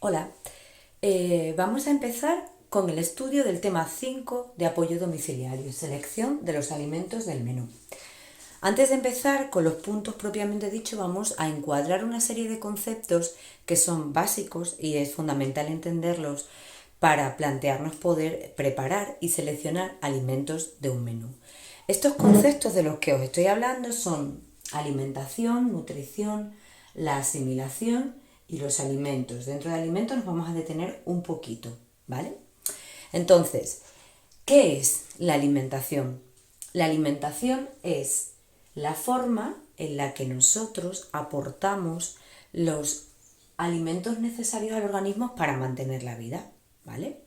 Hola, vamos a empezar con el estudio del tema 5 de apoyo domiciliario, selección de los alimentos del menú. Antes de empezar con los puntos propiamente dicho, vamos a encuadrar una serie de conceptos que son básicos y es fundamental entenderlos para plantearnos poder preparar y seleccionar alimentos de un menú. Estos conceptos de los que os estoy hablando son alimentación, nutrición, la asimilación y los alimentos. Dentro de alimentos nos vamos a detener un poquito, ¿vale? Entonces, ¿qué es la alimentación? La alimentación es la forma en la que nosotros aportamos los alimentos necesarios al organismo para mantener la vida, ¿vale?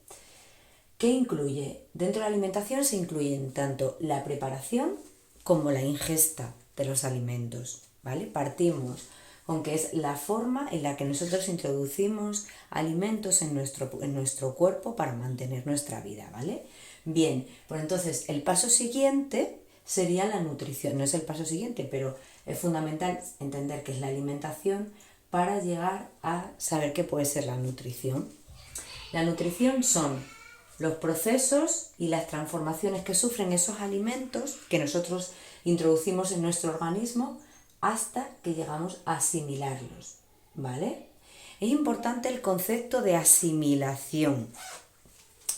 ¿Qué incluye? Dentro de la alimentación se incluyen tanto la preparación como la ingesta de los alimentos, ¿vale? Partimos con que es la forma en la que nosotros introducimos alimentos en nuestro cuerpo para mantener nuestra vida, ¿vale? Bien, pues entonces el paso siguiente sería la nutrición. No es el paso siguiente, pero es fundamental entender qué es la alimentación para llegar a saber qué puede ser la nutrición. La nutrición son los procesos y las transformaciones que sufren esos alimentos que nosotros introducimos en nuestro organismo hasta que llegamos a asimilarlos, ¿vale? Es importante el concepto de asimilación,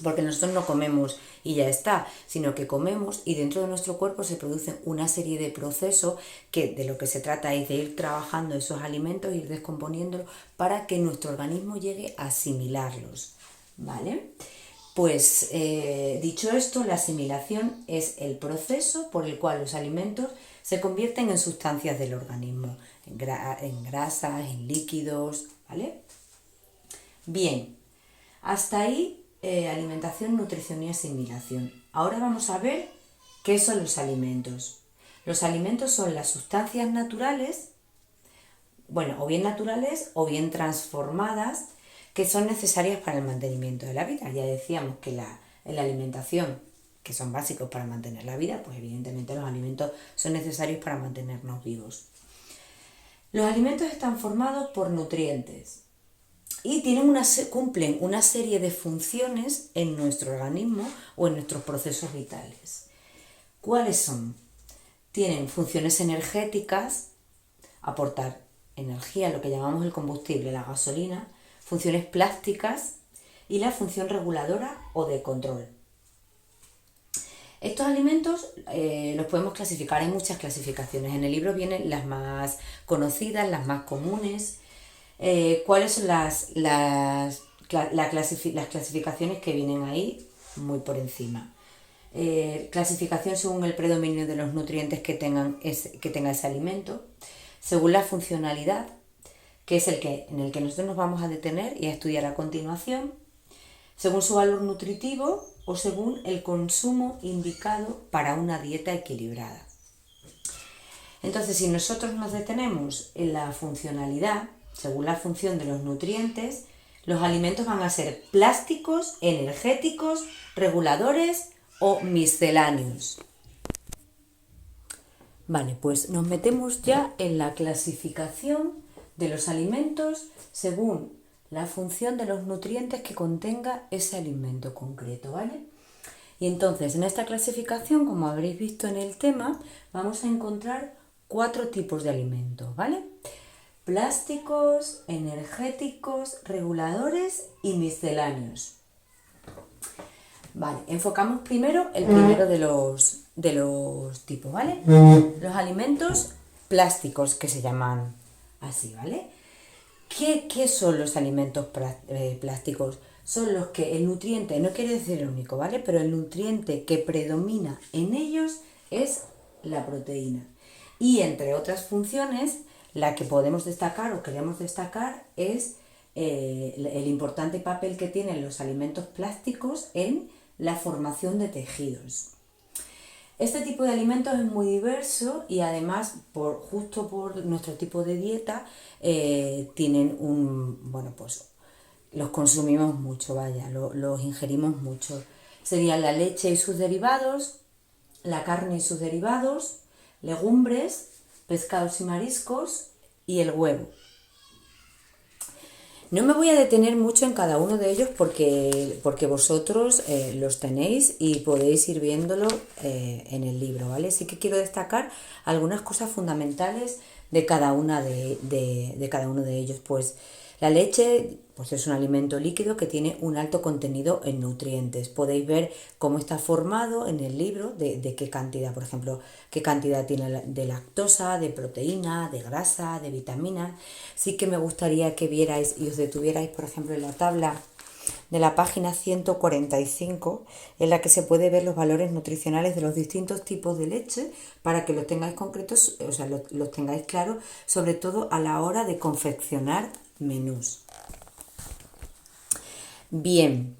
porque nosotros no comemos y ya está, sino que comemos y dentro de nuestro cuerpo se producen una serie de procesos que de lo que se trata es de ir trabajando esos alimentos, ir descomponiéndolos para que nuestro organismo llegue a asimilarlos, ¿vale? Pues dicho esto, la asimilación es el proceso por el cual los alimentos se convierten en sustancias del organismo, en grasas, en líquidos, ¿vale? Bien, hasta ahí alimentación, nutrición y asimilación. Ahora vamos a ver qué son los alimentos. Los alimentos son las sustancias naturales, bueno, o bien naturales o bien transformadas, que son necesarias para el mantenimiento de la vida. Ya decíamos que en la alimentación, que son básicos para mantener la vida, pues evidentemente los alimentos son necesarios para mantenernos vivos. Los alimentos están formados por nutrientes y cumplen una serie de funciones en nuestro organismo o en nuestros procesos vitales. ¿Cuáles son? Tienen funciones energéticas, aportar energía, lo que llamamos el combustible, la gasolina, funciones plásticas y la función reguladora o de control. Estos alimentos los podemos clasificar, hay muchas clasificaciones. En el libro vienen las más conocidas, las más comunes. ¿Cuáles son las clasificaciones que vienen ahí? Muy por encima. Clasificación según el predominio de los nutrientes que tenga ese alimento, según la funcionalidad, que es en el que nosotros nos vamos a detener y a estudiar a continuación, según su valor nutritivo o según el consumo indicado para una dieta equilibrada. Entonces, si nosotros nos detenemos en la funcionalidad, según la función de los nutrientes, los alimentos van a ser plásticos, energéticos, reguladores o misceláneos. Vale, pues nos metemos ya en la clasificación de los alimentos según la función de los nutrientes que contenga ese alimento concreto, ¿vale? Y entonces en esta clasificación, como habréis visto en el tema, vamos a encontrar 4 tipos de alimentos, ¿vale? Plásticos, energéticos, reguladores y misceláneos. Vale, enfocamos primero el primero de los tipos, ¿vale? Los alimentos plásticos, que se llaman así, ¿vale? ¿Qué son los alimentos plásticos? Son los que el nutriente, no quiere decir el único, ¿vale? Pero el nutriente que predomina en ellos es la proteína. Y entre otras funciones, la que podemos destacar o queremos destacar es el importante papel que tienen los alimentos plásticos en la formación de tejidos. Este tipo de alimentos es muy diverso y además, justo por nuestro tipo de dieta, tienen pues los consumimos mucho, los ingerimos mucho. Serían la leche y sus derivados, la carne y sus derivados, legumbres, pescados y mariscos y el huevo. No me voy a detener mucho en cada uno de ellos porque vosotros los tenéis y podéis ir viéndolo en el libro, ¿vale? Sí que quiero destacar algunas cosas fundamentales de cada una de cada uno de ellos. Pues la leche pues es un alimento líquido que tiene un alto contenido en nutrientes. Podéis ver cómo está formado en el libro, de qué cantidad, por ejemplo, qué cantidad tiene de lactosa, de proteína, de grasa, de vitaminas. Sí que me gustaría que vierais y os detuvierais, por ejemplo, en la tabla de la página 145, en la que se puede ver los valores nutricionales de los distintos tipos de leche para que los tengáis concretos, o sea, los tengáis claros, sobre todo a la hora de confeccionar menús. Bien,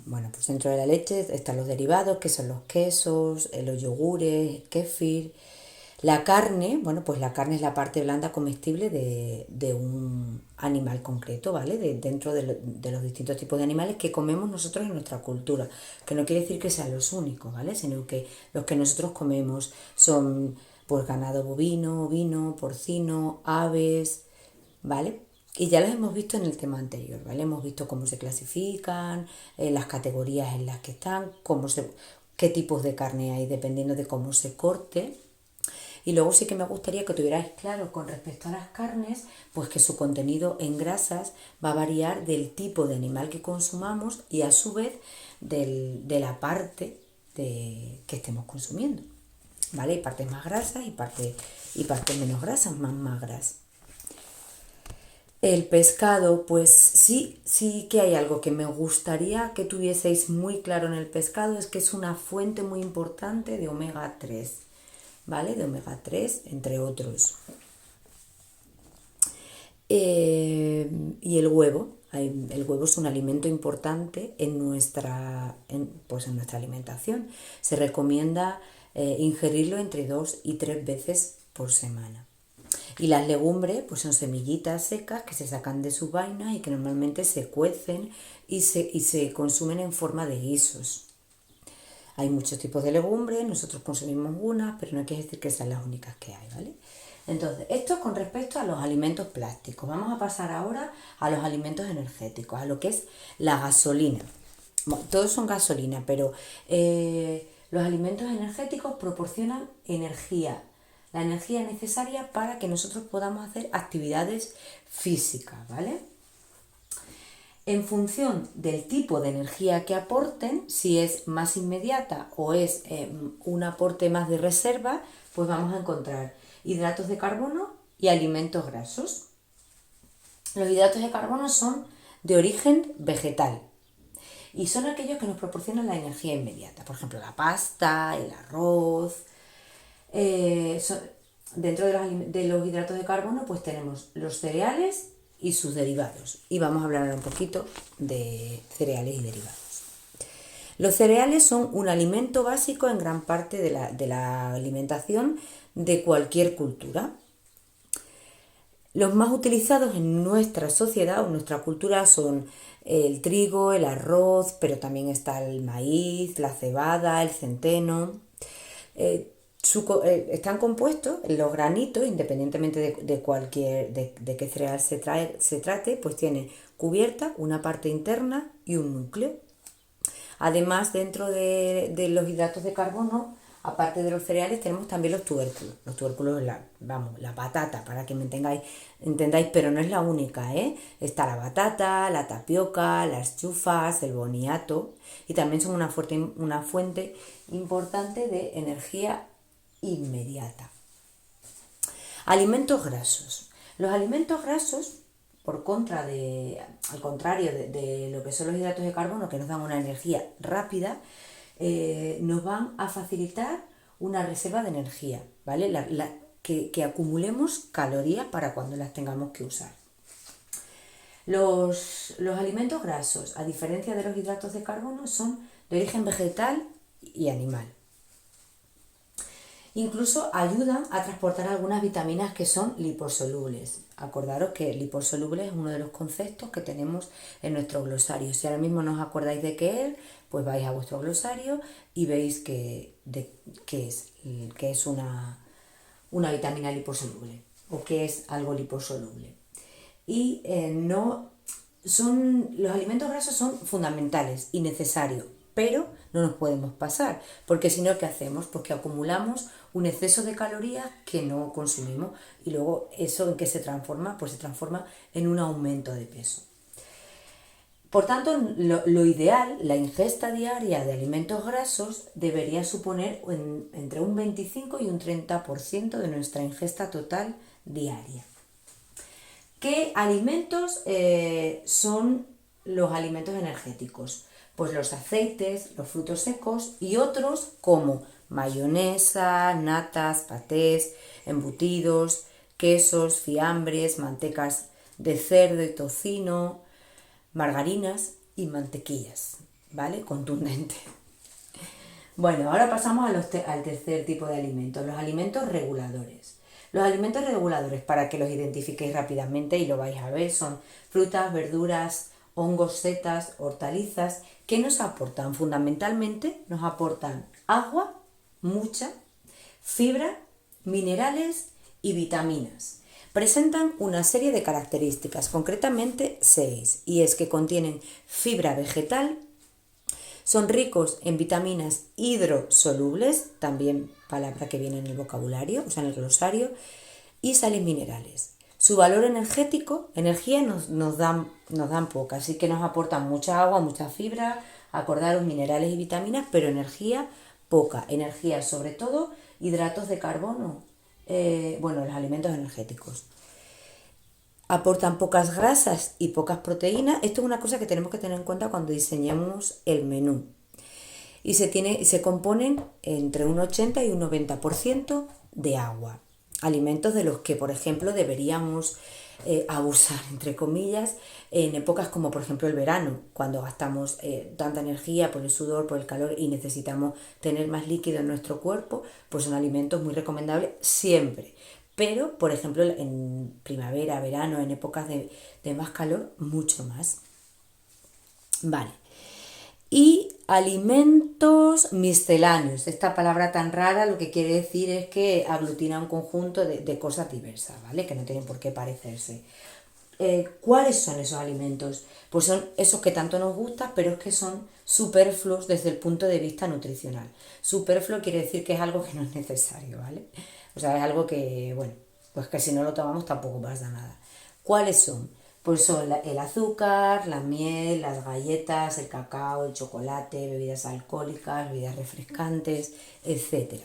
bueno, pues dentro de la leche están los derivados, que son los quesos, los yogures, el kéfir. La carne, bueno, pues la carne es la parte blanda comestible de un animal concreto, ¿vale? Dentro de los distintos tipos de animales que comemos nosotros en nuestra cultura, que no quiere decir que sean los únicos, ¿vale? Sino que los que nosotros comemos son, pues, ganado bovino, ovino, porcino, aves, ¿vale? Y ya los hemos visto en el tema anterior, ¿vale? Hemos visto cómo se clasifican, las categorías en las que están, qué tipos de carne hay dependiendo de cómo se corte. Y luego sí que me gustaría que tuvierais claro con respecto a las carnes, pues que su contenido en grasas va a variar del tipo de animal que consumamos y a su vez de la parte que estemos consumiendo. ¿Vale? Hay partes más grasas y partes menos grasas, más magras. El pescado, pues sí que hay algo que me gustaría que tuvieseis muy claro en el pescado, es que es una fuente muy importante de omega 3, ¿vale? De omega 3, entre otros. Y el huevo. El huevo es un alimento importante en nuestra alimentación. Se recomienda ingerirlo entre 2 y 3 veces por semana. Y las legumbres pues son semillitas secas que se sacan de sus vainas y que normalmente se cuecen y se consumen en forma de guisos. Hay muchos tipos de legumbres, nosotros consumimos unas, pero no quiere decir que sean las únicas que hay, ¿vale? Entonces, esto con respecto a los alimentos plásticos. Vamos a pasar ahora a los alimentos energéticos, a lo que es la gasolina. Bueno, todos son gasolina, pero los alimentos energéticos proporcionan energía, la energía necesaria para que nosotros podamos hacer actividades físicas, ¿vale? En función del tipo de energía que aporten, si es más inmediata o es un aporte más de reserva, pues vamos a encontrar hidratos de carbono y alimentos grasos. Los hidratos de carbono son de origen vegetal y son aquellos que nos proporcionan la energía inmediata. Por ejemplo, la pasta, el arroz. Dentro de los hidratos de carbono pues tenemos los cereales y sus derivados. Y vamos a hablar ahora un poquito de cereales y derivados. Los cereales son un alimento básico en gran parte de la alimentación de cualquier cultura. Los más utilizados en nuestra sociedad o nuestra cultura son el trigo, el arroz, pero también está el maíz, la cebada, el centeno. Están compuestos, los granitos, independientemente de qué cereal se trate, pues tiene cubierta una parte interna y un núcleo. Además, dentro de los hidratos de carbono, aparte de los cereales, tenemos también los tubérculos. Los tubérculos, la patata, para que me entendáis, pero no es la única, ¿eh? Está la batata, la tapioca, las chufas, el boniato, y también son una fuente importante de energía inmediata. Alimentos grasos. Los alimentos grasos, al contrario de lo que son los hidratos de carbono, que nos dan una energía rápida, nos van a facilitar una reserva de energía, ¿vale? Que acumulemos calorías para cuando las tengamos que usar. Los alimentos grasos, a diferencia de los hidratos de carbono, son de origen vegetal y animal. Incluso ayudan a transportar algunas vitaminas que son liposolubles. Acordaros que liposoluble es uno de los conceptos que tenemos en nuestro glosario. Si ahora mismo no os acordáis de qué es, pues vais a vuestro glosario y veis qué es una vitamina liposoluble o qué es algo liposoluble. y los alimentos grasos son fundamentales y necesarios, pero no nos podemos pasar, porque si no, ¿qué hacemos? Pues que acumulamos un exceso de calorías que no consumimos y luego eso en qué se transforma, pues se transforma en un aumento de peso. Por tanto, lo ideal, la ingesta diaria de alimentos grasos debería suponer entre un 25 y un 30% de nuestra ingesta total diaria. ¿Qué alimentos son los alimentos energéticos? Pues los aceites, los frutos secos y otros como mayonesa, natas, patés, embutidos, quesos, fiambres, mantecas de cerdo y tocino, margarinas y mantequillas, ¿vale? Contundente. Bueno, ahora pasamos al tercer tipo de alimentos, los alimentos reguladores. Los alimentos reguladores, para que los identifiquéis rápidamente y lo vais a ver, son frutas, verduras, hongos, setas, hortalizas, que nos aportan fundamentalmente, nos aportan agua, mucha, fibra, minerales y vitaminas. Presentan una serie de características, concretamente 6, y es que contienen fibra vegetal, son ricos en vitaminas hidrosolubles, también palabra que viene en el vocabulario, o sea en el glosario, y sales minerales. Su valor energético, energía nos dan poca, así que nos aportan mucha agua, mucha fibra, acordaros minerales y vitaminas, pero energía poca. Energía sobre todo hidratos de carbono, los alimentos energéticos. Aportan pocas grasas y pocas proteínas. Esto es una cosa que tenemos que tener en cuenta cuando diseñemos el menú. Y se componen entre un 80 y un 90% de agua. Alimentos de los que, por ejemplo, deberíamos abusar, entre comillas, en épocas como, por ejemplo, el verano, cuando gastamos tanta energía por el sudor, por el calor y necesitamos tener más líquido en nuestro cuerpo, pues son alimentos muy recomendables siempre. Pero, por ejemplo, en primavera, verano, en épocas de más calor, mucho más. Vale. Y alimentos misceláneos. Esta palabra tan rara lo que quiere decir es que aglutina un conjunto de cosas diversas, ¿vale? Que no tienen por qué parecerse. ¿Cuáles son esos alimentos? Pues son esos que tanto nos gustan, pero es que son superfluos desde el punto de vista nutricional. Superfluo quiere decir que es algo que no es necesario, ¿vale? O sea, es algo que, bueno, pues que si no lo tomamos tampoco pasa nada. ¿Cuáles son? Pues son el azúcar, la miel, las galletas, el cacao, el chocolate, bebidas alcohólicas, bebidas refrescantes, etc.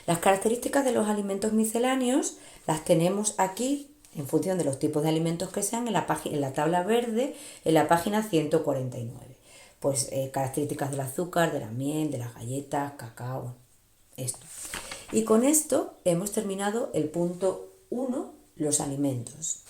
Las características de los alimentos misceláneos las tenemos aquí en función de los tipos de alimentos que sean en la tabla verde en la página 149. Pues características del azúcar, de la miel, de las galletas, cacao, esto. Y con esto hemos terminado el punto 1, los alimentos.